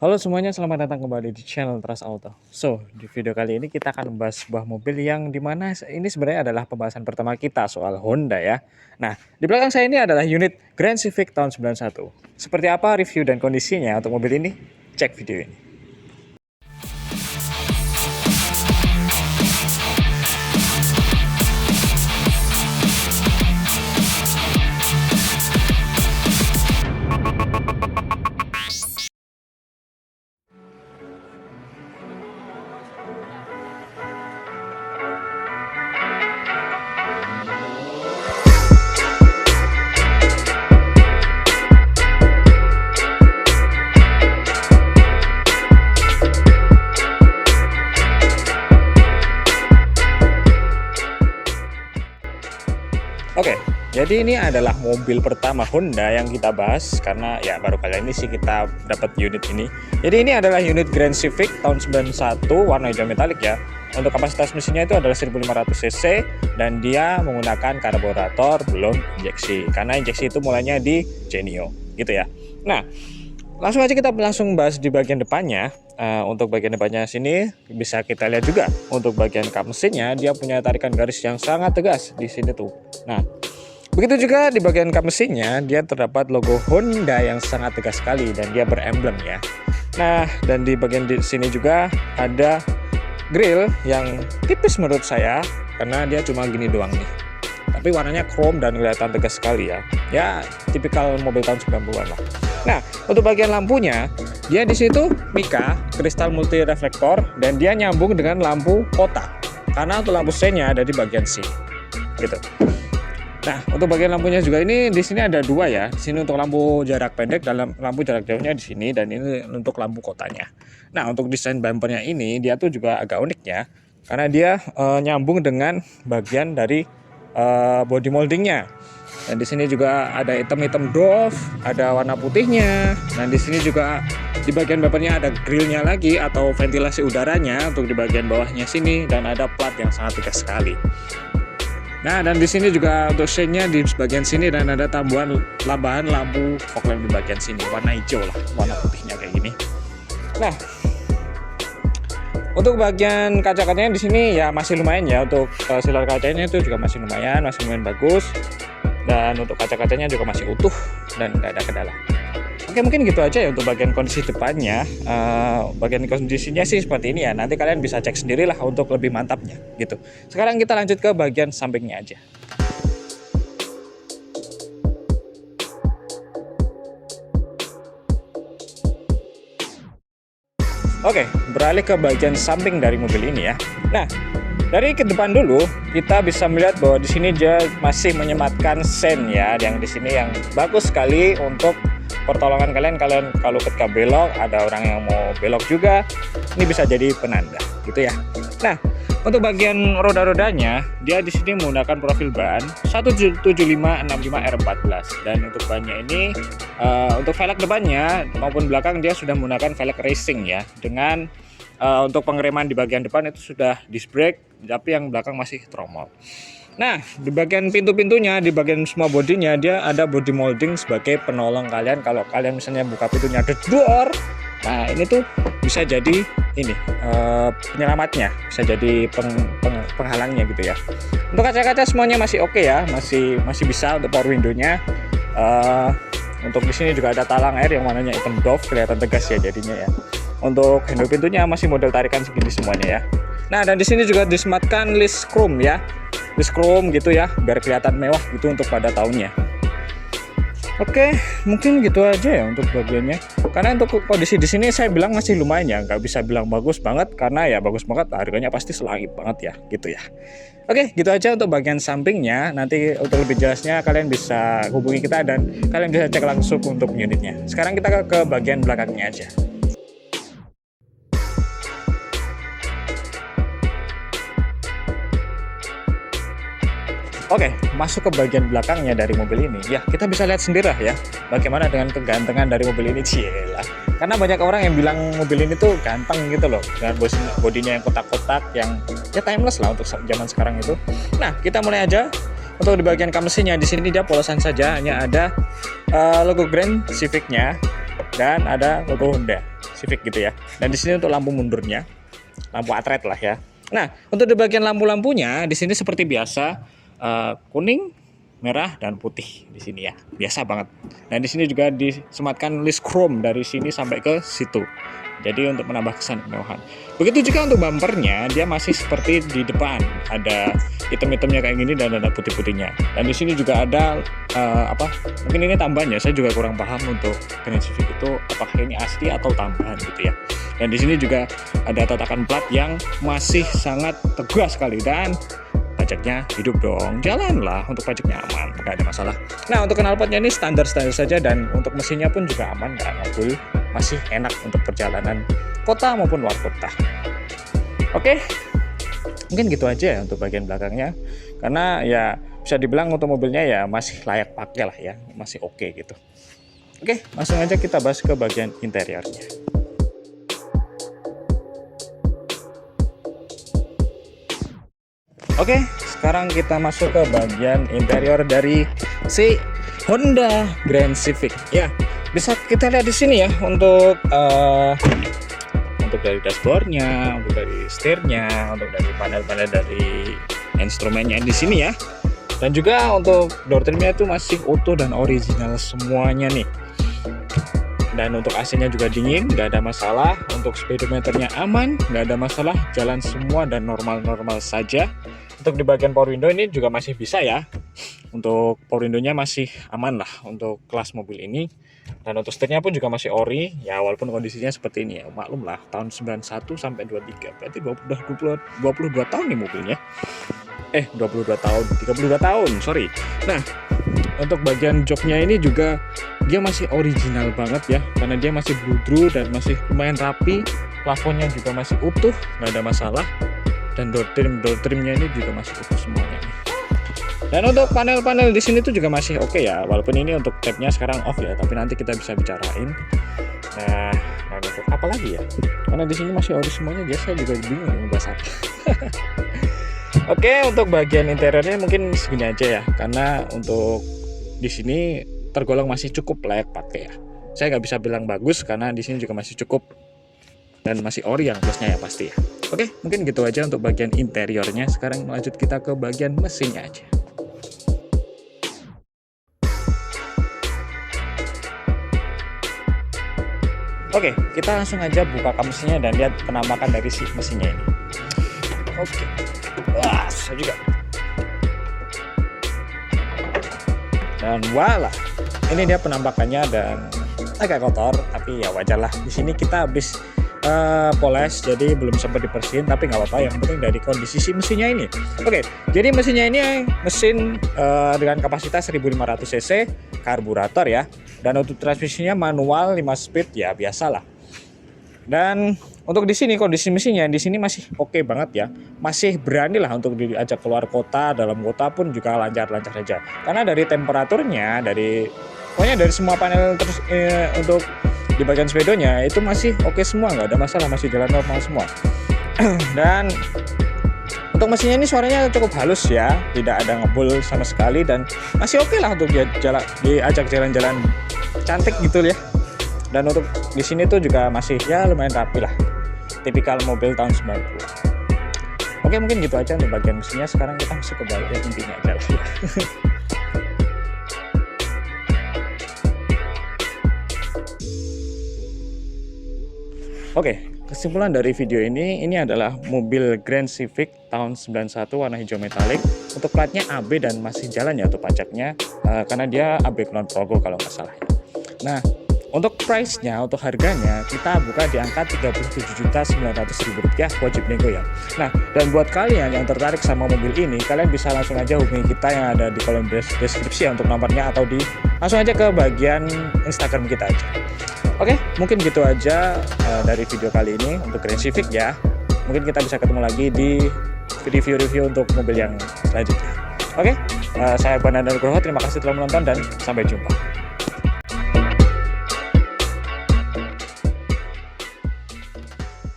Halo semuanya, selamat datang kembali di channel Trust Auto. So, di video kali ini kita akan membahas sebuah mobil yang dimana ini sebenarnya adalah pembahasan pertama kita soal Honda ya. Nah, di belakang saya ini adalah unit Grand Civic tahun 91. Seperti apa review dan kondisinya untuk mobil ini? Cek video ini. Oke, jadi ini adalah mobil pertama Honda yang kita bahas karena ya baru kali ini sih kita dapat unit ini. Jadi ini adalah unit Grand Civic tahun 91 warna hijau metalik ya. Untuk kapasitas mesinnya itu adalah 1500 cc dan dia menggunakan karburator belum injeksi. Karena injeksi itu mulainya di Genio gitu ya. Nah, langsung aja kita langsung bahas di bagian depannya. Untuk bagian depannya sini bisa kita lihat juga untuk bagian kap mesinnya dia punya tarikan garis yang sangat tegas di sini tuh. Nah, begitu juga di bagian kap mesinnya dia terdapat logo Honda yang sangat tegas sekali dan dia beremblem ya. Nah, dan di bagian di sini juga ada grill yang tipis menurut saya karena dia cuma gini doang nih. Tapi warnanya chrome dan kelihatan tegas sekali ya. Ya, tipikal mobil tahun 90-an lah. Nah, untuk bagian lampunya, dia di situ Mica kristal multi reflektor dan dia nyambung dengan lampu kota. Karena untuk lampu senya ada di bagian sini. Gitu. Nah, untuk bagian lampunya juga ini di sini ada dua ya. Di sini untuk lampu jarak pendek dan lampu jarak jauhnya di sini dan ini untuk lampu kotanya. Nah, untuk desain bumpernya ini dia tuh juga agak unik ya. Karena dia nyambung dengan bagian dari body moldingnya. Dan di sini juga ada hitam-hitam doff, ada warna putihnya. Dan di sini juga di bagian bumpernya ada grillnya lagi atau ventilasi udaranya untuk di bagian bawahnya sini dan ada plat yang sangat tegas sekali. Nah, dan di sini juga untuk shade-nya di bagian sini dan ada tambahan lampu fog lamp di bagian sini warna hijau lah, warna putihnya kayak gini. Nah, untuk bagian kaca-kacanya di sini ya masih lumayan ya, untuk silar kacanya itu juga masih lumayan bagus. Dan untuk kaca-kacanya juga masih utuh dan nggak ada kendala. Oke, mungkin gitu aja ya untuk bagian kondisi depannya. Bagian kondisinya sih seperti ini ya. Nanti kalian bisa cek sendirilah untuk lebih mantapnya gitu. Sekarang kita lanjut ke bagian sampingnya aja. Oke, beralih ke bagian samping dari mobil ini ya. Nah, dari ke depan dulu kita bisa melihat bahwa di sini dia masih menyematkan sen ya, yang di sini yang bagus sekali untuk pertolongan kalian kalau ketika belok ada orang yang mau belok juga, ini bisa jadi penanda gitu ya. Nah, untuk bagian roda-rodanya dia di sini menggunakan profil ban 175/65 R14 dan untuk bannya ini untuk velg depannya maupun belakang dia sudah menggunakan velg racing ya, dengan untuk pengereman di bagian depan itu sudah disc brake, tapi yang belakang masih tromol. Nah, di bagian pintu-pintunya, di bagian semua bodinya dia ada body molding sebagai penolong kalian kalau kalian misalnya buka pintunya door. Nah, ini tuh bisa jadi ini penyelamatnya, bisa jadi penghalangnya gitu ya. Untuk kaca-kaca semuanya masih oke ya, masih bisa untuk power window-nya. Untuk di sini juga ada talang air yang warnanya hitam doff, kelihatan tegas ya jadinya ya. Untuk handle pintunya masih model tarikan segini semuanya ya. Nah, dan di sini juga disematkan list chrome ya, list chrome gitu ya, biar kelihatan mewah gitu untuk pada tahunnya. Oke, mungkin gitu aja ya untuk bagiannya. Karena untuk kondisi di sini saya bilang masih lumayan ya, nggak bisa bilang bagus banget karena ya bagus banget harganya pasti selangit banget ya, gitu ya. Oke, gitu aja untuk bagian sampingnya. Nanti untuk lebih jelasnya kalian bisa hubungi kita dan kalian bisa cek langsung untuk unitnya. Sekarang kita ke bagian belakangnya aja. Oke, masuk ke bagian belakangnya dari mobil ini. Ya, kita bisa lihat sendiri lah ya, bagaimana dengan kegantengan dari mobil ini. Cielah. Karena banyak orang yang bilang mobil ini tuh ganteng gitu loh, dengan bodinya yang kotak-kotak, yang ya timeless lah untuk zaman sekarang itu. Nah, kita mulai aja. Untuk di bagian kap mesinnya di sini dia polosan saja, hanya ada logo Grand Civic-nya dan ada logo Honda Civic gitu ya. Dan di sini untuk lampu mundurnya, lampu atret lah ya. Nah, untuk di bagian lampu-lampunya di sini seperti biasa kuning, merah dan putih di sini ya. Biasa banget. Dan di sini juga disematkan list chrome dari sini sampai ke situ. Jadi untuk menambah kesan kemewahan. Begitu juga untuk bumpernya, dia masih seperti di depan, ada hitam-hitamnya kayak gini dan ada putih-putihnya. Dan di sini juga ada mungkin ini tambahannya, saya juga kurang paham untuk Grand Civic itu apakah ini asli atau tambahan gitu ya. Dan di sini juga ada tatakan plat yang masih sangat tegas sekali, dan pajaknya hidup dong, jalanlah, untuk pajaknya aman, nggak ada masalah. Nah, untuk knalpotnya ini standar-standar saja, dan untuk mesinnya pun juga aman, nggak ngabul, masih enak untuk perjalanan kota maupun luar kota. Oke, mungkin gitu aja ya untuk bagian belakangnya, karena ya bisa dibilang untuk mobilnya ya masih layak pakai lah ya, masih oke gitu. Oke, langsung aja kita bahas ke bagian interiornya. Oke, sekarang kita masuk ke bagian interior dari si Honda Grand Civic. Ya, bisa kita lihat di sini ya untuk dari dashboardnya, untuk dari setirnya, untuk dari panel-panel dari instrumennya di sini ya. Dan juga untuk door trimnya itu masih utuh dan original semuanya nih. Dan untuk AC-nya juga dingin, nggak ada masalah. Untuk speedometernya aman, nggak ada masalah, jalan semua dan normal-normal saja. Untuk di bagian power window ini juga masih bisa ya. Untuk power window-nya masih aman lah untuk kelas mobil ini. Dan untuk setirnya pun juga masih ori ya, walaupun kondisinya seperti ini ya. Maklum lah, tahun 91 sampai 23, berarti 22 tahun nih mobilnya. 22 tahun, 32 tahun, sorry. Nah, untuk bagian joknya ini juga dia masih original banget ya, karena dia masih bludru dan masih lumayan rapi. Plafonnya juga masih utuh, nggak ada masalah. Dan door trimnya ini juga masih utuh semuanya. Dan untuk panel-panel di sini tuh juga masih oke ya, walaupun ini untuk tabnya sekarang off ya, tapi nanti kita bisa bicarain. Nah, untuk apa lagi ya? Karena di sini masih ori semuanya, jadi saya juga bingung membahas apa. Oke, untuk bagian interiornya mungkin segini aja ya, karena untuk di sini tergolong masih cukup layak pakai ya. Saya nggak bisa bilang bagus karena di sini juga masih cukup dan masih ori yang plusnya ya pasti ya. Oke, mungkin gitu aja untuk bagian interiornya. Sekarang lanjut kita ke bagian mesinnya aja. Oke, kita langsung aja buka kap mesinnya dan lihat penampakan dari si mesinnya ini. Oke, wah, susah juga. Dan voila, ini dia penampakannya dan agak kotor, tapi ya wajar lah. Di sini kita habis poles, jadi belum sempat dibersihin, tapi nggak apa-apa. Yang penting dari kondisi si mesinnya ini. Oke, jadi mesinnya ini mesin dengan kapasitas 1500 cc, karburator ya. Dan untuk transmisinya manual 5 speed ya, biasalah. Dan untuk di sini kondisi mesinnya di sini masih oke banget ya, masih berani lah untuk diajak keluar kota, dalam kota pun juga lancar-lancar saja. Karena dari temperaturnya, pokoknya dari semua panel untuk di bagian speedonya itu masih oke semua, nggak ada masalah, masih jalan normal semua. Dan untuk mesinnya ini suaranya cukup halus ya, tidak ada ngebul sama sekali, dan masih oke lah untuk diajak jalan-jalan cantik gitu ya. Dan untuk di sini tuh juga masih ya lumayan rapi lah, tipikal mobil tahun 90. Oke, mungkin gitu aja untuk bagian mesinnya. Sekarang kita masuk ke bagian intinya aja lah. Oke, kesimpulan dari video ini adalah mobil Grand Civic tahun 91 warna hijau metalik. Untuk platnya AB dan masih jalan ya untuk pajaknya, karena dia AB Kulon Progo kalau nggak salah. Nah, untuk price-nya, untuk harganya kita buka di angka Rp37.900.000, wajib nego ya. Nah, dan buat kalian yang tertarik sama mobil ini, kalian bisa langsung aja hubungi kita yang ada di kolom deskripsi ya untuk nomornya, atau langsung aja ke bagian Instagram kita aja. Oke, mungkin gitu aja dari video kali ini untuk Grand Civic ya. Mungkin kita bisa ketemu lagi di review-review untuk mobil yang selanjutnya. Oke, saya Banda Nugroho, terima kasih telah menonton dan sampai jumpa.